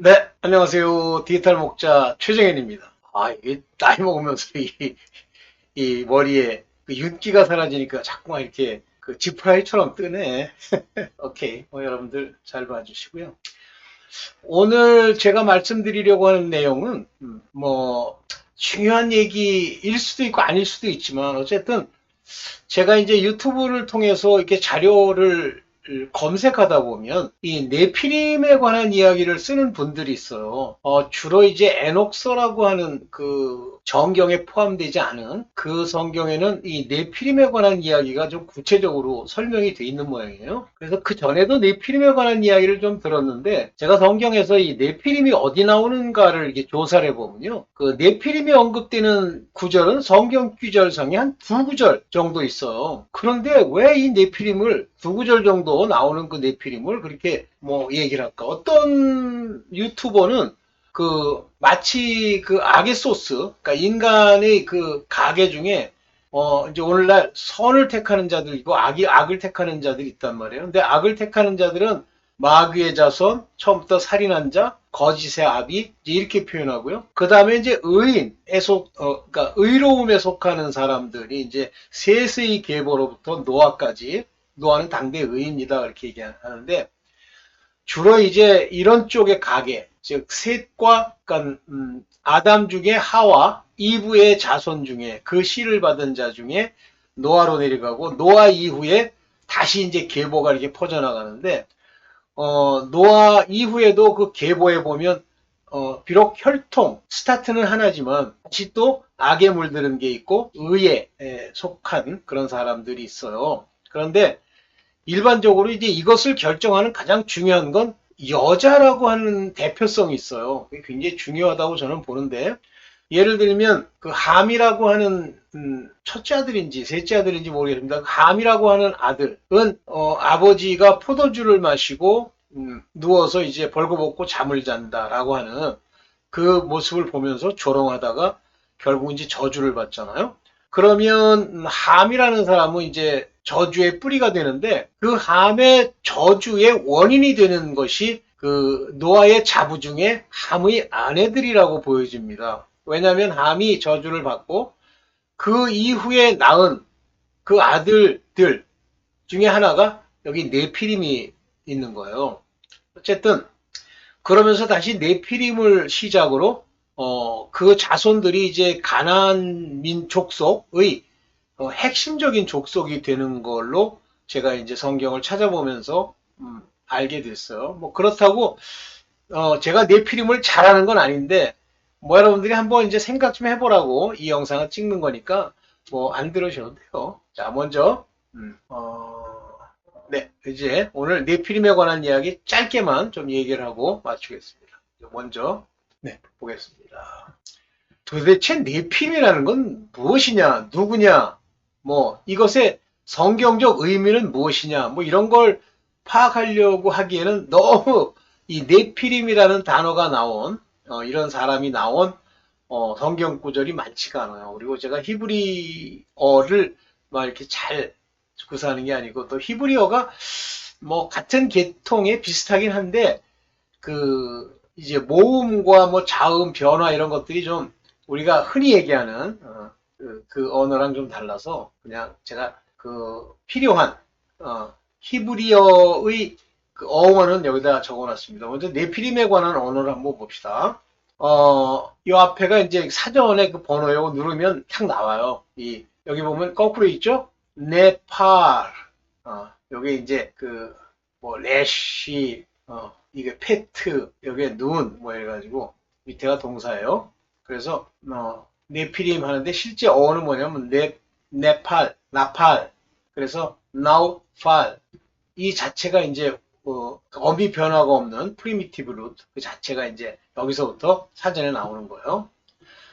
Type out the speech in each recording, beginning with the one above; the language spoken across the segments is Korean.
네, 안녕하세요. 디지털 목자 최정현입니다. 이게 나이 먹으면서 이 머리에 그 윤기가 사라지니까 자꾸만 이렇게 그 지프라이처럼 뜨네. 오케이. 여러분들 잘 봐주시고요. 오늘 제가 말씀드리려고 하는 내용은, 중요한 얘기일 수도 있고 아닐 수도 있지만, 어쨌든 제가 이제 유튜브를 통해서 이렇게 자료를 검색하다 보면 이 네피림에 관한 이야기를 쓰는 분들이 있어요. 주로 이제 에녹서라고 하는 그 정경에 포함되지 않은 그 성경에는 이 네피림에 관한 이야기가 좀 구체적으로 설명이 돼 있는 모양이에요. 그래서 그 전에도 네피림에 관한 이야기를 좀 들었는데 제가 성경에서 이 네피림이 어디 나오는가를 이렇게 조사를 해보면요. 그 네피림이 언급되는 구절은 성경 구절상에 한 두 구절 정도 있어요. 그런데 왜 이 네피림을 두 구절 정도 나오는 그 네피림을 그렇게 뭐 얘기를 할까? 어떤 유튜버는 그 마치 그 악의 소스, 그러니까 인간의 그 가계 중에 이제 오늘날 선을 택하는 자들 있고 악을 택하는 자들이 있단 말이에요. 근데 악을 택하는 자들은 마귀의 자손, 처음부터 살인한 자, 거짓의 아비 이렇게 표현하고요. 그 다음에 이제 그러니까 의로움에 속하는 사람들이 이제 셋의 계보로부터 노아까지, 노아는 당대 의인이다 이렇게 얘기하는데 주로 이제 이런 쪽의 가계, 즉 셋과 그러니까 아담 중에 하와, 이브의 자손 중에 그 씨를 받은 자 중에 노아로 내려가고 노아 이후에 다시 이제 계보가 이렇게 퍼져나가는데 노아 이후에도 그 계보에 보면 비록 혈통 스타트는 하나지만 다시 또 악에 물드는 게 있고 의에 속한 그런 사람들이 있어요. 그런데 일반적으로 이제 이것을 결정하는 가장 중요한 건 여자라고 하는 대표성이 있어요. 그게 굉장히 중요하다고 저는 보는데 예를 들면 그 함이라고 하는 첫째 아들인지 셋째 아들인지 모르겠습니다. 그 함이라고 하는 아들은 아버지가 포도주를 마시고 누워서 이제 벌거벗고 잠을 잔다라고 하는 그 모습을 보면서 조롱하다가 결국 이제 저주를 받잖아요. 그러면 함이라는 사람은 이제 저주의 뿌리가 되는데 그 함의 저주의 원인이 되는 것이 그 노아의 자부 중에 함의 아내들이라고 보여집니다. 왜냐하면 함이 저주를 받고 그 이후에 낳은 그 아들들 중에 하나가 여기 네피림이 있는 거예요. 어쨌든 그러면서 다시 네피림을 시작으로 그 자손들이 이제 가나안 민족속의 핵심적인 족속이 되는 걸로 제가 이제 성경을 찾아보면서 알게 됐어요. 뭐 그렇다고 제가 네피림을 잘하는 건 아닌데 뭐 여러분들이 한번 이제 생각 좀 해보라고 이 영상을 찍는 거니까 뭐 안 들으셔도 돼요. 자 먼저 네 이제 오늘 네피림에 관한 이야기 짧게만 좀 얘기를 하고 마치겠습니다. 먼저 네 보겠습니다. 도대체 네피림이라는 건 무엇이냐, 누구냐, 뭐 이것의 성경적 의미는 무엇이냐, 뭐 이런 걸 파악하려고 하기에는 너무 이 네피림이라는 단어가 나온 이런 사람이 나온 성경 구절이 많지가 않아요. 그리고 제가 히브리어를 막 이렇게 잘 구사하는 게 아니고 또 히브리어가 뭐 같은 계통에 비슷하긴 한데 그 이제 모음과 뭐 자음 변화 이런 것들이 좀 우리가 흔히 얘기하는 그 언어랑 좀 달라서 그냥 제가 그 필요한 히브리어의 그 어원은 여기다 적어놨습니다. 먼저 네피림에 관한 언어를 한번 봅시다. 이 앞에가 이제 사전에 그 번호요 누르면 탁 나와요. 여기 보면 거꾸로 있죠? 네팔. 여기 이제 그 뭐 레시, 이게 페트, 여기에 눈, 뭐 해가지고 밑에가 동사예요. 그래서 네피림 하는데 실제 어원은 뭐냐면 네팔, 나팔. 그래서 나우팔. 이 자체가 이제 어미 변화가 없는 프리미티브 루트 그 자체가 이제 여기서부터 사전에 나오는 거예요.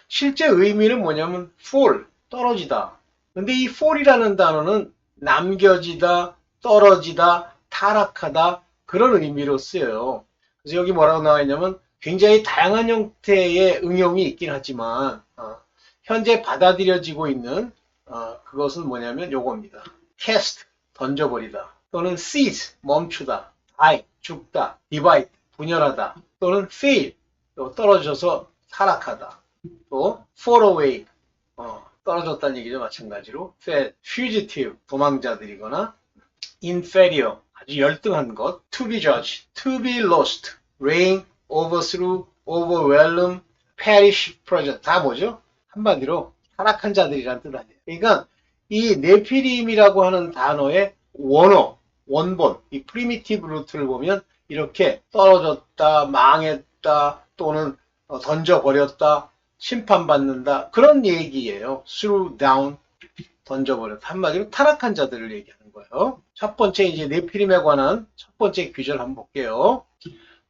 실제 의미는 뭐냐면 fall, 떨어지다. 근데 이 fall이라는 단어는 남겨지다, 떨어지다, 타락하다 그런 의미로 쓰여요. 그래서 여기 뭐라고 나와 있냐면 굉장히 다양한 형태의 응용이 있긴 하지만 현재 받아들여지고 있는 그것은 뭐냐면 요겁니다. cast, 던져버리다. 또는 cease, 멈추다. die, 죽다. divide, 분열하다. 또는 fail, 떨어져서 타락하다. 또 fall away, 떨어졌다는 얘기죠. 마찬가지로 fell, fugitive, 도망자들이거나 inferior, 아주 열등한 것, to be judged, to be lost, reign, overthrow, overwhelm, perish, project 다 뭐죠? 한마디로 타락한 자들이란 뜻 아니에요. 그러니까 이 네피림이라고 하는 단어의 원어, 원본, 이 프리미티브 루트를 보면 이렇게 떨어졌다, 망했다, 또는 던져버렸다, 심판받는다 그런 얘기예요. threw down, 던져버렸다. 한마디로 타락한 자들을 얘기하는 거예요. 첫 번째 이제 네피림에 관한 첫 번째 규절을 한번 볼게요.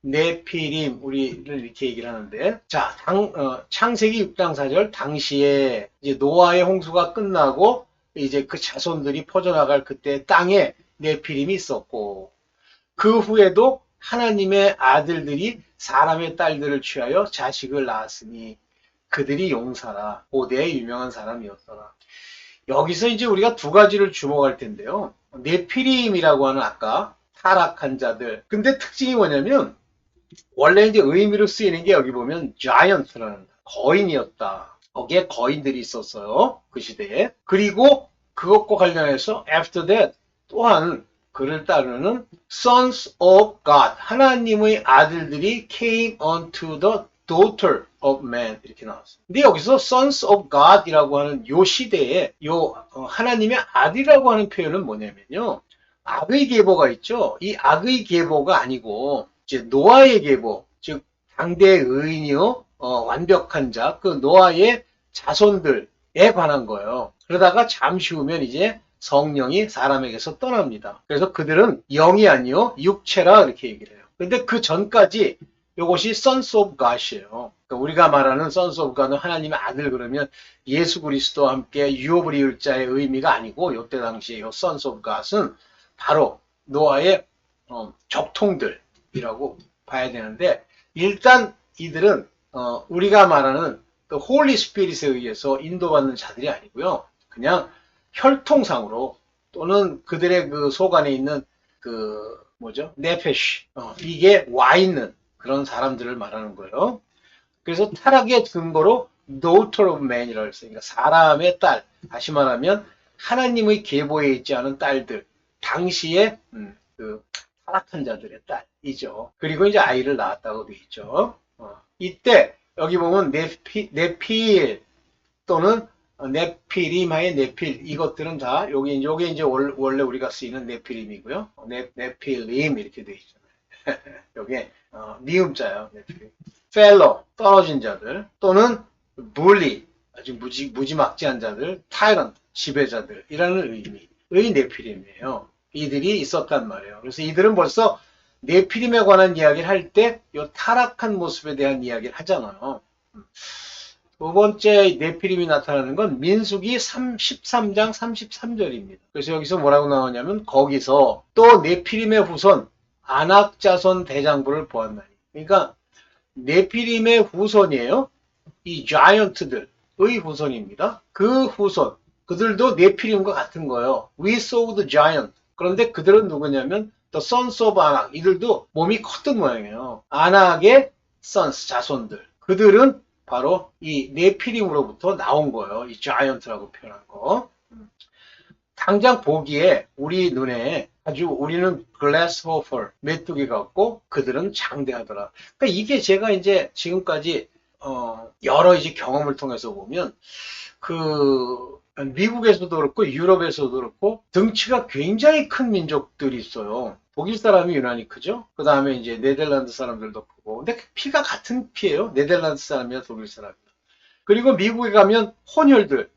네피림 우리를 이렇게 얘기를 하는데 자 창세기 6장 4절 당시에 이제 노아의 홍수가 끝나고 이제 그 자손들이 퍼져나갈 그때 땅에 네피림이 있었고 그 후에도 하나님의 아들들이 사람의 딸들을 취하여 자식을 낳았으니 그들이 용사라 고대의 유명한 사람이었더라. 여기서 이제 우리가 두 가지를 주목할 텐데요. 네피림이라고 하는 아까 타락한 자들. 근데 특징이 뭐냐면 원래 이제 의미로 쓰이는 게 여기 보면 giant라는 거인이었다. 거기에 거인들이 있었어요. 그 시대에. 그리고 그것과 관련해서 after that 또한 그를 따르는 sons of God 하나님의 아들들이 came unto the daughter of man 이렇게 나왔어요. 근데 여기서 sons of God이라고 하는 요 시대에 요 하나님의 아들이라고 하는 표현은 뭐냐면요. 악의 계보가 있죠. 이 악의 계보가 아니고 이제 노아의 계보, 즉 당대의 의인이요 완벽한 자, 그 노아의 자손들에 관한 거예요. 그러다가 잠시 후면 이제 성령이 사람에게서 떠납니다. 그래서 그들은 영이 아니요 육체라 이렇게 얘기를 해요. 근데 그 전까지 이것이 Sons of God이에요. 그러니까 우리가 말하는 Sons of God은 하나님의 아들 그러면 예수 그리스도와 함께 유업을 이을 자의 의미가 아니고 이때 당시에 이 Sons of God은 바로 노아의 적통들이라고 봐야 되는데 일단 이들은 우리가 말하는 그 홀리 스피릿에 의해서 인도받는 자들이 아니고요. 그냥 혈통상으로 또는 그들의 그 속 안에 있는 그 뭐죠? 네페시 이게 와 있는 그런 사람들을 말하는 거예요. 그래서 타락의 근거로 daughter of man이라고 했어요. 그러니까 사람의 딸. 다시 말하면 하나님의 계보에 있지 않은 딸들. 당시에 그 타락한 자들의 딸이죠. 그리고 이제 아이를 낳았다고 되어 있죠. 이때 여기 보면 네필 또는 네피림하의 네필 이것들은 다 요게 이제 원래 우리가 쓰이는 네피림이고요. 네필림 이렇게 되어 있잖아요. 요게 미음자예요. 네필림. 펠로 떨어진 자들 또는 bully 아주 무지막지한 자들, 타이런트 지배자들이라는 의미의 네피림이에요. 이들이 있었단 말이에요. 그래서 이들은 벌써 네피림에 관한 이야기를 할 때 이 타락한 모습에 대한 이야기를 하잖아요. 두 번째 네피림이 나타나는 건 민수기 13장 33절입니다. 그래서 여기서 뭐라고 나오냐면 거기서 또 네피림의 후손 아낙 자손 대장부를 보았나니. 그러니까 네피림의 후손이에요. 이 자이언트들의 후손입니다. 그 후손 그들도 네피림과 같은 거예요. We saw the giant. 그런데 그들은 누구냐면 the sons of 아낙. 이들도 몸이 컸던 모양이에요. 아낙의 sons 자손들. 그들은 바로 이 네피림으로부터 나온 거예요. 이 자이언트라고 표현한 거. 당장 보기에 우리 눈에 아주 우리는 글래스호퍼 메뚜기 같고 그들은 장대하더라. 그러니까 이게 제가 이제 지금까지 여러 이제 경험을 통해서 보면 그 미국에서도 그렇고 유럽에서도 그렇고 등치가 굉장히 큰 민족들이 있어요. 독일 사람이 유난히 크죠. 그 다음에 이제 네덜란드 사람들도 크고. 근데 피가 같은 피예요. 네덜란드 사람이나 독일 사람이나. 그리고 미국에 가면 혼혈들,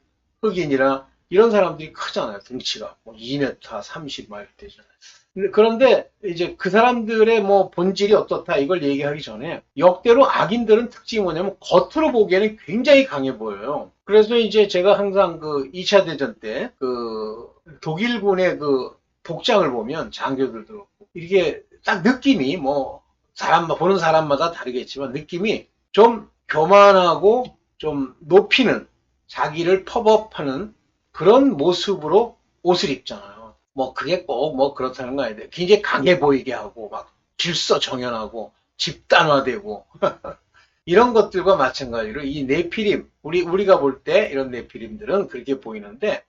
흑인이나 이런 사람들이 크잖아요. 등치가. 뭐 2m 30 막 이렇게 되잖아요. 그런데 이제 그 사람들의 뭐 본질이 어떻다 이걸 얘기하기 전에 역대로 악인들은 특징이 뭐냐면 겉으로 보기에는 굉장히 강해 보여요. 그래서 이제 제가 항상 그 2차 대전 때 그 독일군의 그 복장을 보면 장교들도 그렇고 이게 딱 느낌이 뭐 보는 사람마다 다르겠지만 느낌이 좀 교만하고 좀 높이는 자기를 펍업하는 그런 모습으로 옷을 입잖아요. 뭐 그게 꼭 뭐 그렇다는 거 아닌데 굉장히 강해 보이게 하고 막 질서 정연하고 집단화되고 이런 것들과 마찬가지로 이 네피림, 우리가 볼 때 이런 네피림들은 그렇게 보이는데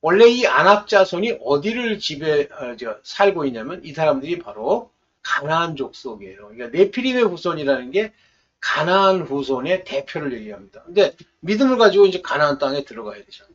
원래 이 안악자손이 어디를 살고 있냐면 이 사람들이 바로 가나안 족속이에요. 그러니까 네피림의 후손이라는 게 가나안 후손의 대표를 얘기합니다. 근데 믿음을 가지고 이제 가나안 땅에 들어가야 되잖아요.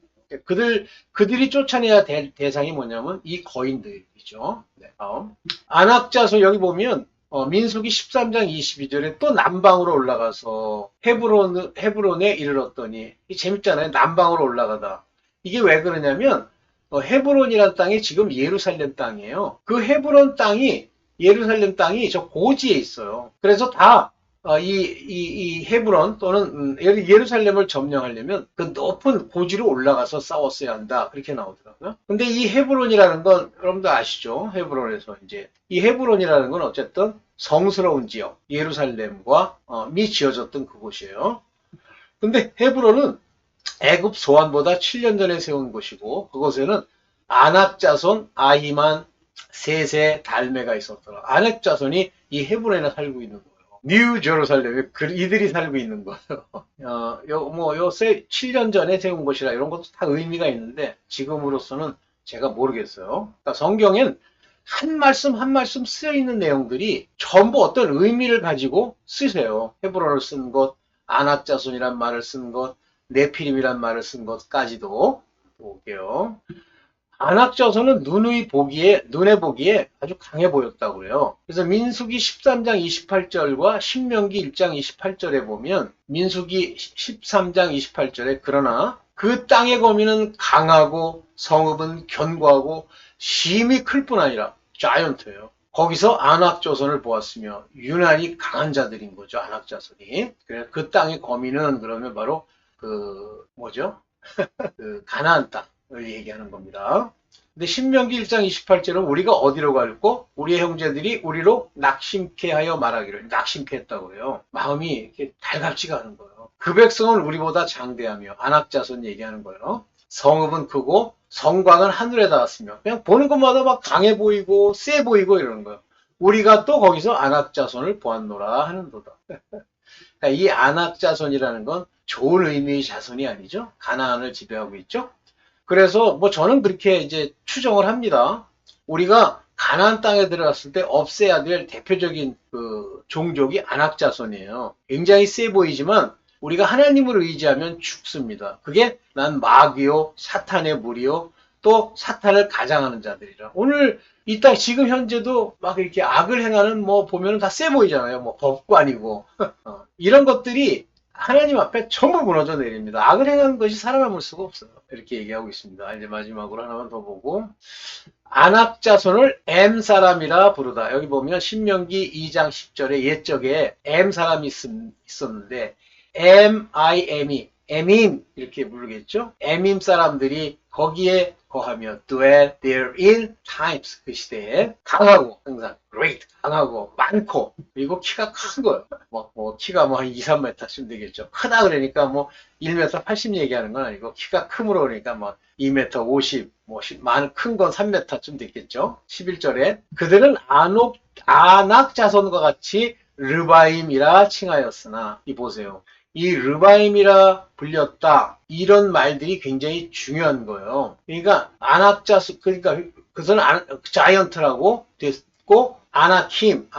그들이 쫓아내야 될 대상이 뭐냐면 이 거인들이죠. 네, 다음. 안악자손 여기 보면 민수기 13장 22절에 또 남방으로 올라가서 헤브론에 이르렀더니 이 재밌잖아요. 남방으로 올라가다. 이게 왜 그러냐면 헤브론이라는 땅이 지금 예루살렘 땅이에요. 그 헤브론 땅이 예루살렘 땅이 저 고지에 있어요. 그래서 다 이 헤브론 또는 예루살렘을 점령하려면 그 높은 고지로 올라가서 싸웠어야 한다. 그렇게 나오더라고요. 근데 이 헤브론이라는 건 여러분들 아시죠? 헤브론에서 이제 이 헤브론이라는 건 어쨌든 성스러운 지역, 예루살렘과 미 지어졌던 그곳이에요. 근데 헤브론은 애굽 소환보다 7년 전에 세운 곳이고 그곳에는 아낙 자손 아히만 셋의 달메가 있었더라. 아낙 자손이 이 헤브론에 살고 있는 거예요. 뉴 제루살렘에 이들이 살고 있는 거예요. 요 7년 전에 세운 곳이라 이런 것도 다 의미가 있는데 지금으로서는 제가 모르겠어요. 그러니까 성경엔 한 말씀 한 말씀 쓰여 있는 내용들이 전부 어떤 의미를 가지고 쓰세요. 헤브론을 쓴 것, 아낙 자손이란 말을 쓴 것, 네피림이란 말을 쓴 것까지도 볼게요. 안악자손은 눈에 보기에 아주 강해 보였다고 그래요. 그래서 민수기 13장 28절과 신명기 1장 28절에 보면 민수기 13장 28절에 그러나 그 땅의 거민은 강하고 성읍은 견고하고 심히 클 뿐 아니라 자이언트예요. 거기서 안악자손을 보았으며 유난히 강한 자들인 거죠. 안악자손이. 그래서 그 땅의 거민은 그러면 바로 뭐죠? 그 가나안 땅을 얘기하는 겁니다. 근데 신명기 1장 28절은 우리가 어디로 갈고 우리의 형제들이 우리로 낙심케 하여 말하기를 낙심케 했다고 해요. 마음이 이렇게 달갑지가 않은 거예요. 그 백성은 우리보다 장대하며 안악자손 얘기하는 거예요. 성읍은 크고 성곽은 하늘에 닿았으며 그냥 보는 것마다 막 강해 보이고 세 보이고 이러는 거예요. 우리가 또 거기서 안악자손을 보았노라 하는도다. 그러니까 이 안악자손이라는 건 좋은 의미의 자손이 아니죠. 가나안을 지배하고 있죠. 그래서 뭐 저는 그렇게 이제 추정을 합니다. 우리가 가나안 땅에 들어갔을 때 없애야 될 대표적인 그 종족이 안악자손이에요. 굉장히 세 보이지만 우리가 하나님을 의지하면 죽습니다. 그게 난 마귀요, 사탄의 무리요, 또 사탄을 가장하는 자들이라. 오늘 이 땅 지금 현재도 막 이렇게 악을 행하는 뭐 보면 다 세 보이잖아요. 뭐 법관이고 이런 것들이 하나님 앞에 전부 무너져 내립니다. 악을 행하는 것이 살아남을 수가 없어요. 이렇게 얘기하고 있습니다. 이제 마지막으로 하나만 더 보고 안악 자손을 M 사람이라 부르다. 여기 보면 신명기 2장 10절에 옛적에 M 사람이 있었는데 M-I-M이 에밈 이렇게 부르겠죠. 에밈 사람들이 거기에 거하며 dwell there in times 그 시대에 강하고 항상 great 강하고 많고 그리고 키가 큰 거예요. 뭐 키가 뭐 한 2, 3m쯤 되겠죠. 크다 그러니까 뭐 1m 80 얘기하는 건 아니고 키가 크므로 그러니까 뭐 2m 50 뭐 많은 큰 건 3m쯤 됐겠죠. 11절에 그들은 아낙 자손과 같이 르바임이라 칭하였으나 이 보세요. 이 르바임이라 불렸다. 이런 말들이 굉장히 중요한 거예요. 그러니까 안악자수 그러니까 그것은 자이언트라고 됐고 아나킴은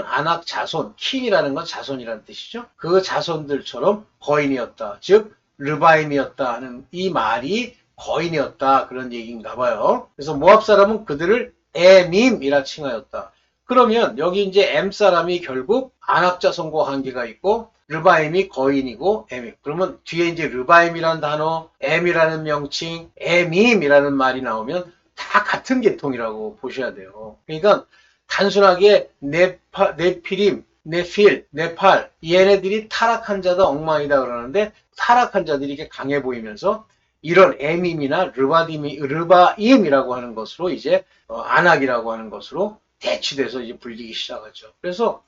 아낙 자손, 킴이라는 건 자손이라는 뜻이죠. 그 자손들처럼 거인이었다. 즉 르바임이었다 하는 이 말이 거인이었다 그런 얘기인가 봐요. 그래서 모압 사람은 그들을 에밈이라 칭하였다. 그러면 여기 이제 M 사람이 결국 아낙 자손과 관계가 있고 르바임이 거인이고 에밈. 그러면 뒤에 이제 르바임이라는 단어, M이라는 명칭, 에밈이라는 말이 나오면 다 같은 계통이라고 보셔야 돼요. 그러니까 단순하게 네피림, 네필, 네팔 얘네들이 타락한 자다 엉망이다 그러는데 타락한 자들이 이렇게 강해 보이면서 이런 에밈이나 르바임이라고 하는 것으로 이제 아낙이라고 하는 것으로 대치돼서 이제 불리기 시작하죠. 그래서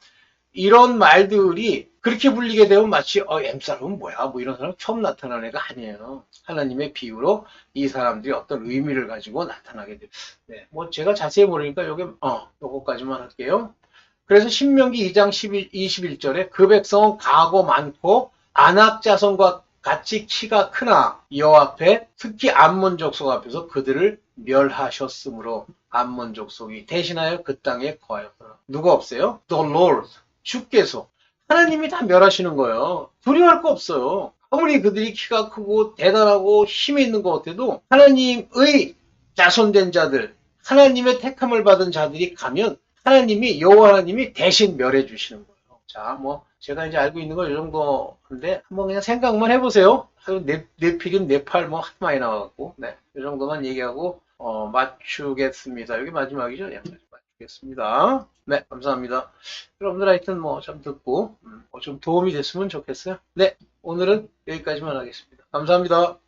이런 말들이 그렇게 불리게 되면 마치 M사람은 뭐야? 뭐 이런 사람 처음 나타나는 애가 아니에요. 하나님의 비유로 이 사람들이 어떤 의미를 가지고 나타나게 돼요. 네, 뭐 제가 자세히 모르니까 요거까지만 할게요. 그래서 신명기 2장 21절에 그 백성은 가고 많고 아낙 자손과 같이 키가 크나 여호와 앞에 특히 암몬 족속 앞에서 그들을 멸하셨으므로 암몬 족속이 대신하여 그 땅에 거하였더라. 누가 없어요? The Lord. 주께서. 하나님이 다 멸하시는 거예요. 두려워할 거 없어요. 아무리 그들이 키가 크고 대단하고 힘이 있는 것 같아도 하나님의 자손된 자들, 하나님의 택함을 받은 자들이 가면 하나님이 여호와 하나님이 대신 멸해 주시는 거예요. 자, 뭐 제가 이제 알고 있는 거 이 정도인데 한번 그냥 생각만 해보세요. 네피림, 네팔 뭐 하도 많이 나와갖고 네, 이 정도만 얘기하고 맞추겠습니다. 여기 마지막이죠? 네, 맞추겠습니다. 네, 감사합니다. 여러분들 하여튼 뭐 좀 듣고 좀 도움이 됐으면 좋겠어요. 네, 오늘은 여기까지만 하겠습니다. 감사합니다.